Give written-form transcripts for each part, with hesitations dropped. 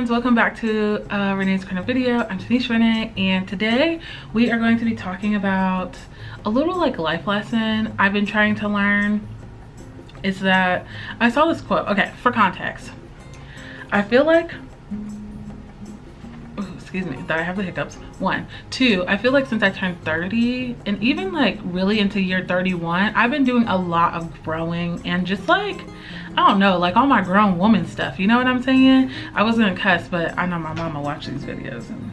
friends, welcome back to Renee's Corner video. I'm Tanesha Renae, and today we are going to be talking about a little like life lesson I've been trying to learn. Is that I saw this quote. Okay, for context, I feel like excuse me, that I have the hiccups. 1, 2, I feel like since I turned 30 and even like really into year 31, I've been doing a lot of growing and just like, I don't know, like all my grown woman stuff, you know what I'm saying? I was gonna cuss, but I know my mama watched these videos and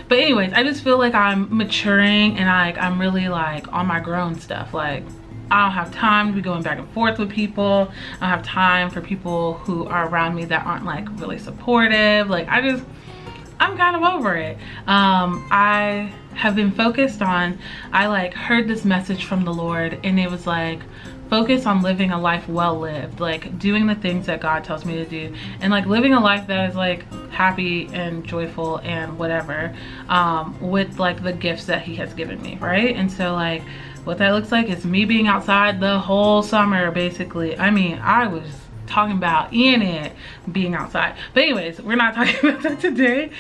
but anyways, I just feel like I'm maturing and I'm really like on my grown stuff. Like I don't have time to be going back and forth with people. I don't have time for people who are around me that aren't like really supportive. Like I'm kind of over it. I have been focused on, I like heard this message from the Lord and it was like, focus on living a life well lived, like doing the things that God tells me to do and like living a life that is like happy and joyful and whatever, with like the gifts that he has given me, right? And so like what that looks like is me being outside the whole summer basically. I mean, I was talking about in it being outside, but anyways, we're not talking about that today.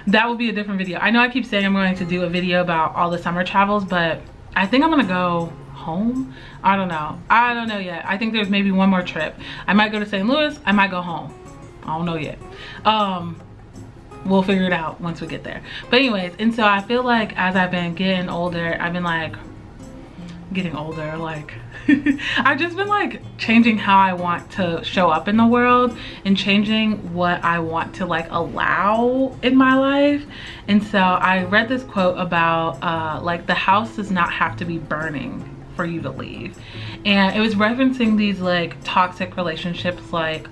That will be a different video. I know I keep saying I'm going to do a video about all the summer travels, but I think I'm gonna go home. I don't know yet. I think there's maybe one more trip. I might go to St. Louis, I might go home. I don't know yet. We'll figure it out once we get there. But anyways, and so I feel like as I've been getting older, I've been like I've just been like changing how I want to show up in the world and changing what I want to like allow in my life. And so I read this quote about like the house does not have to be burning for you to leave. And it was referencing these like toxic relationships, like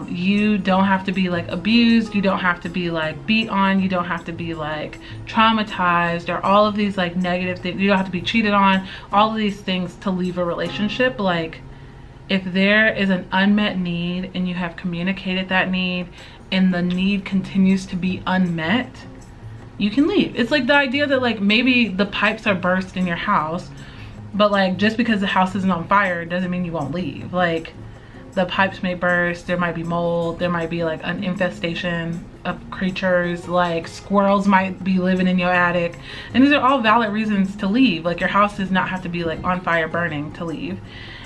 you don't have to be like abused, you don't have to be like beat on, you don't have to be like traumatized or all of these like negative things, you don't have to be cheated on, all of these things to leave a relationship. Like if there is an unmet need and you have communicated that need and the need continues to be unmet, you can leave. It's like the idea that like maybe the pipes are burst in your house, but like just because the house isn't on fire doesn't mean you won't leave. Like the pipes may burst, there might be mold, there might be like an infestation of creatures, like squirrels might be living in your attic, and these are all valid reasons to leave. Like your house does not have to be like on fire burning to leave.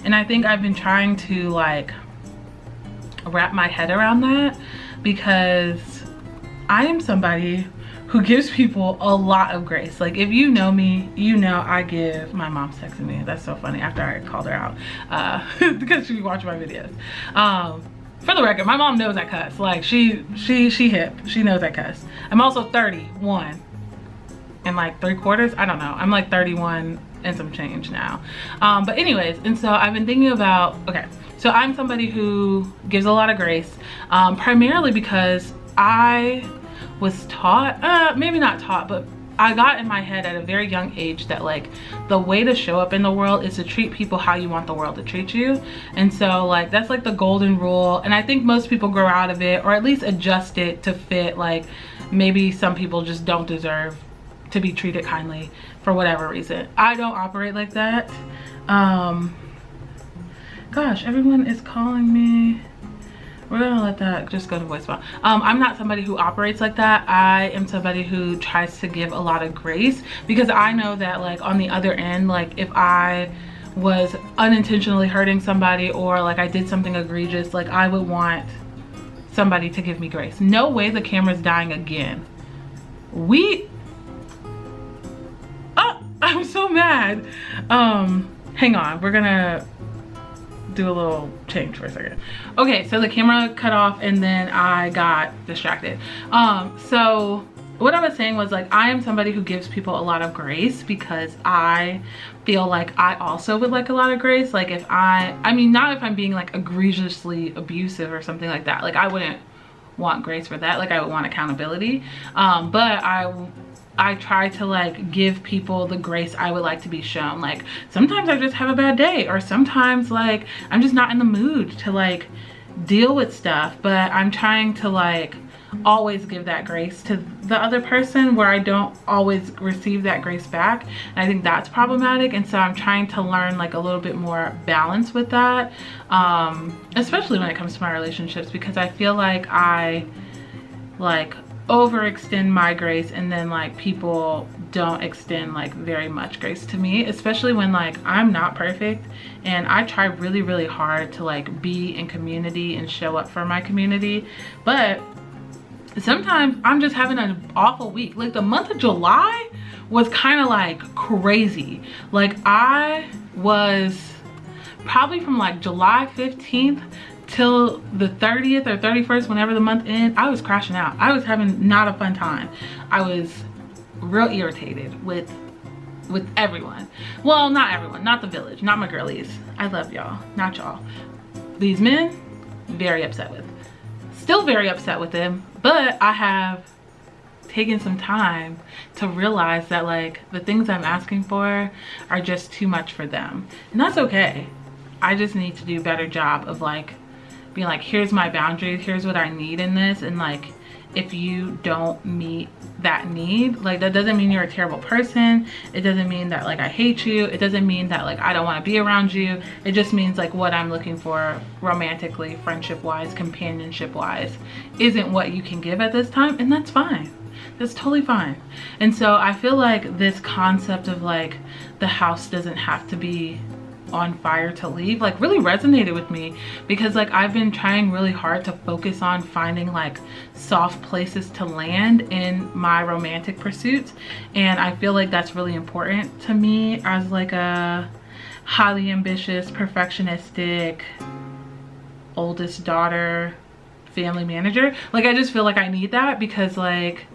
And I think I've been trying to like wrap my head around that, because I am somebody who gives people a lot of grace. Like if you know me, you know I give, my mom's texting me, that's so funny after I called her out because she watched my videos. For the record, my mom knows I cuss. Like she hip, she knows I cuss. I'm also 31 and like 3/4, I don't know, I'm like 31 and some change now. But anyways, and so I've been thinking about, okay, so I'm somebody who gives a lot of grace, primarily because I was taught, maybe not taught, but I got in my head at a very young age that like the way to show up in the world is to treat people how you want the world to treat you. And so like that's like the golden rule, and I think most people grow out of it or at least adjust it to fit like maybe some people just don't deserve to be treated kindly for whatever reason. I don't operate like that. Gosh, everyone is calling me. We're gonna let that just go to voicemail. I'm not somebody who operates like that. I am somebody who tries to give a lot of grace, because I know that like on the other end, like if I was unintentionally hurting somebody or like I did something egregious, like I would want somebody to give me grace. No way the camera's dying again. I'm so mad. Hang on, we're gonna do a little change for a second. Okay, so the camera cut off and then I got distracted. So what I was saying was like I am somebody who gives people a lot of grace, because I feel like I also would like a lot of grace. Like if I mean not if I'm being like egregiously abusive or something like that, like I wouldn't want grace for that, like I would want accountability, but I try to like give people the grace I would like to be shown. Like sometimes I just have a bad day, or sometimes like I'm just not in the mood to like deal with stuff, but I'm trying to like always give that grace to the other person, where I don't always receive that grace back. And I think that's problematic. And so I'm trying to learn like a little bit more balance with that, especially when it comes to my relationships, because I feel like I like overextend my grace, and then like people don't extend like very much grace to me, especially when like I'm not perfect and I try really, really hard to like be in community and show up for my community. But sometimes I'm just having an awful week. Like the month of July was kind of like crazy. Like I was probably from like July 15th till the 30th or 31st, whenever the month ends, I was crashing out. I was having not a fun time. I was real irritated with everyone. Well, not everyone, not the village, not my girlies. I love y'all, not y'all. These men, very upset with. Still very upset with them, but I have taken some time to realize that like the things I'm asking for are just too much for them. And that's okay. I just need to do a better job of like being like, here's my boundaries, here's what I need in this, and like if you don't meet that need, like that doesn't mean you're a terrible person. It doesn't mean that like I hate you. It doesn't mean that like I don't want to be around you. It just means like what I'm looking for romantically, friendship wise, companionship wise isn't what you can give at this time, and that's fine. That's totally fine. And so I feel like this concept of like the house doesn't have to be on fire to leave like really resonated with me, because like I've been trying really hard to focus on finding like soft places to land in my romantic pursuits, and I feel like that's really important to me as like a highly ambitious, perfectionistic oldest daughter family manager. Like I just feel like I need that, because like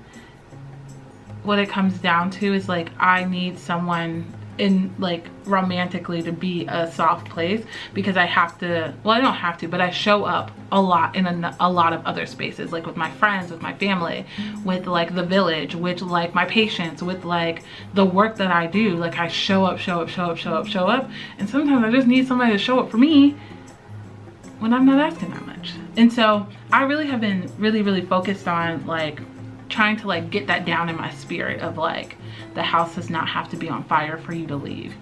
what it comes down to is like I need someone in like romantically to be a soft place, because I have to, well I don't have to, but I show up a lot in a lot of other spaces, like with my friends, with my family, with like the village, with like my patients, with like the work that I do. Like I show up, and sometimes I just need somebody to show up for me when I'm not asking that much. And so I really have been really focused on like trying to like get that down in my spirit of like the house does not have to be on fire for you to leave,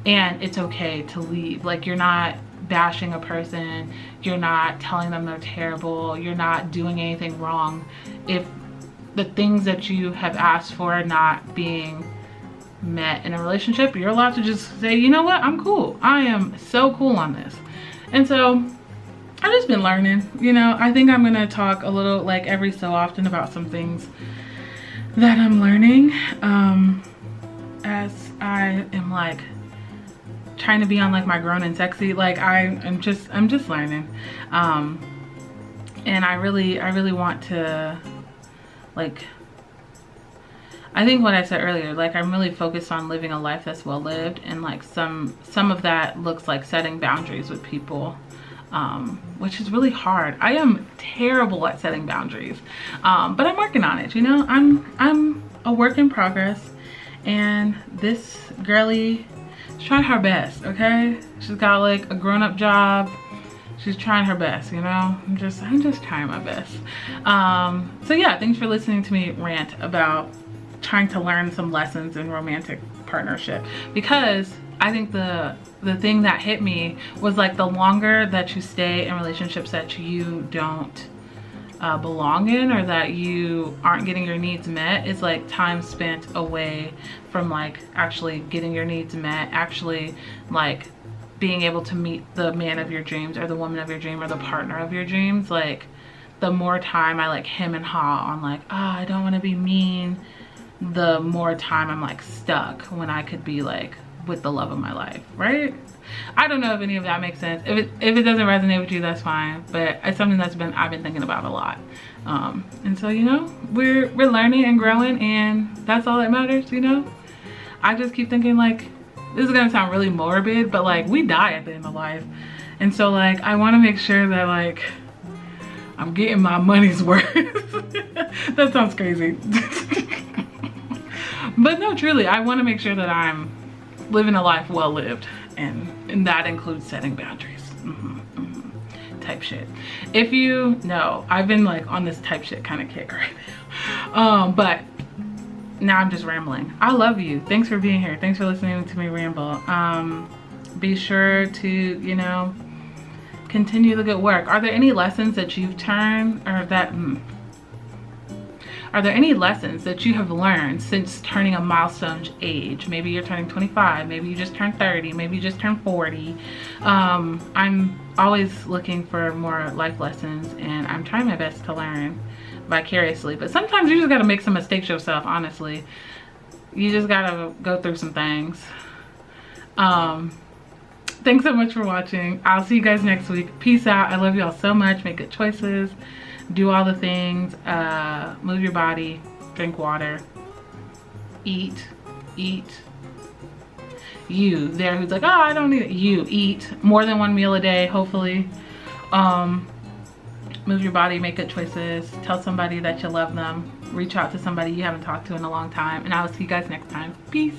and it's okay to leave. Like you're not bashing a person, you're not telling them they're terrible, you're not doing anything wrong if the things that you have asked for are not being met in a relationship. You're allowed to just say, you know what, I'm cool, I am so cool on this. And so I've just been learning, you know. I think I'm gonna talk a little like every so often about some things that I'm learning as I am like trying to be on like my grown and sexy. Like I'm just learning, and I really want to like, I think what I said earlier, like I'm really focused on living a life that's well lived, and like some of that looks like setting boundaries with people, which is really hard. I am terrible at setting boundaries, but I'm working on it, you know. I'm a work in progress, and this girly is trying her best, okay? She's got like a grown-up job. She's trying her best, you know. I'm just trying my best. So yeah, thanks for listening to me rant about trying to learn some lessons in romantic partnership, because I think the thing that hit me was like the longer that you stay in relationships that you don't belong in, or that you aren't getting your needs met, is like time spent away from like actually getting your needs met, actually like being able to meet the man of your dreams or the woman of your dream or the partner of your dreams. Like the more time I like hem and haw on like, I don't want to be mean, the more time I'm like stuck when I could be like with the love of my life, right? I don't know if any of that makes sense. If it doesn't resonate with you, that's fine, but it's something that's I've been thinking about a lot. And so, you know, we're learning and growing, and that's all that matters, you know. I just keep thinking like, this is gonna sound really morbid, but like we die at the end of life, and so like I want to make sure that like I'm getting my money's worth. That sounds crazy. But no, truly, I want to make sure that I'm living a life well lived, and that includes setting boundaries. type shit. If you know, I've been like on this type shit kind of kick right now. But now I'm just rambling. I love you. Thanks for being here. Thanks for listening to me ramble. Be sure to, you know, continue the good work. Are there any lessons that you've turned, or that are there any lessons that you have learned since turning a milestone age? Maybe you're turning 25, maybe you just turned 30, maybe you just turned 40. I'm always looking for more life lessons, and I'm trying my best to learn vicariously. But sometimes you just gotta make some mistakes yourself, honestly. You just gotta go through some things. Thanks so much for watching. I'll see you guys next week. Peace out. I love y'all so much. Make good choices. Do all the things. Move your body. Drink water. Eat. You there who's like, oh, I don't need it. You eat more than one meal a day, hopefully. Move your body. Make good choices. Tell somebody that you love them. Reach out to somebody you haven't talked to in a long time. And I will see you guys next time. Peace.